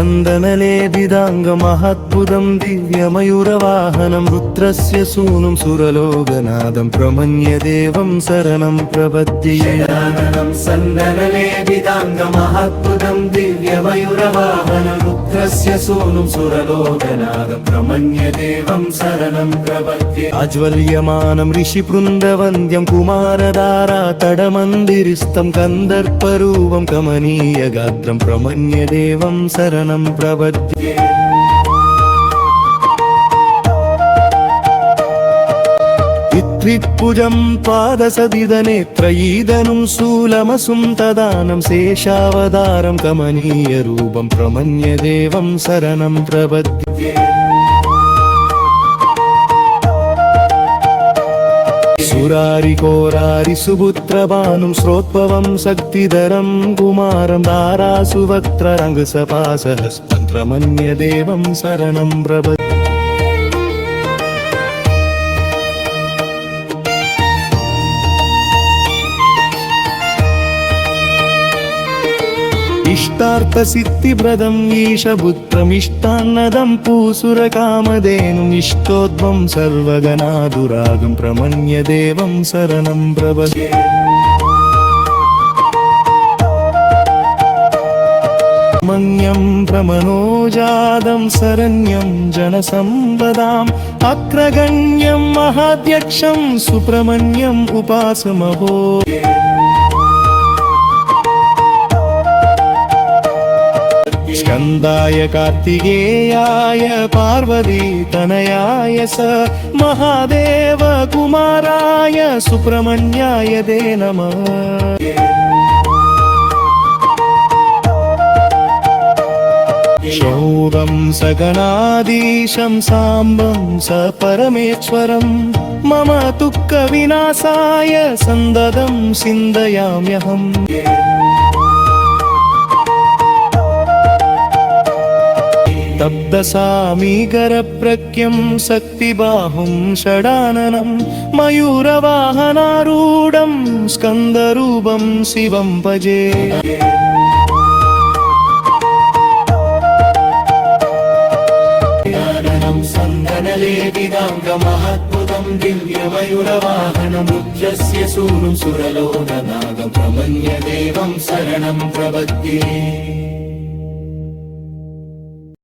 सन्दनलेपिदाङ्गमहद्भुतं दिव्यमयूरवाहनं रुद्रस्य सूनुं सुरलोकनादं प्रमन्य देवं शरणं प्रपद्ये सन्दनलेपिदाङ्गमहद्भुतं दिव्यमयूरवाहनं रुद्रस्य सूनुं सुरलोकनादं प्रमन्य देवं शरणं प्रपद्ये आज्वल्यमानं ऋषिवृन्दवन्द्यं कुमारधारा तडमन्दिरिस्थं कन्दर्परूपं कमनीयगात्रं प्रमन्य देवं शरणं प्रपद्ये त्रिभुजं पादसदिदनेत्रयीदनुं शूलमसुं तदानं शेषावतारं कमनीयरूपं प्रमन्य देवं शरणं प्रपद्ये सुरारिकोरारि सुपुत्रभानुं श्रोत्पवं शक्तिधरं कुमारं तारासुवक्त्ररङ्गसपासहस्तं प्रमन्य देवं शरणं प्रपद्ये इष्टार्थसिद्धिप्रदम् ईशपुत्रमिष्टान्नदं पूसुरकामधेनुम् इष्टोद्भं सर्वगणादुरागं प्रमन्य देवं शरणं प्रपद्ये मन्यं प्रमनोजातं शरण्यं जनसम्पदाम् अग्रगण्यं महाध्यक्षं सुब्रह्मण्यम् उपासमहो स्कन्दाय कार्तिकेयाय पार्वतीतनयाय स महादेव कुमाराय सुब्रह्मण्याय ते नमः शौरं सगणाधीशं साम्बं स परमेश्वरं मम दुःखविनाशाय सन्ददं सिन्दयाम्यहम् तप्तसामीकरप्रज्ञं शक्तिबाहुं षडाननं मयूरवाहनारूढं स्कन्दरूपं शिवं भजे सन्दनलेपिदाङ्गमहद्भुतं दिव्यमयूरवाहनं रुद्रस्य सूनुं सुरलोकनादं प्रमन्य देवं शरणं प्रपद्ये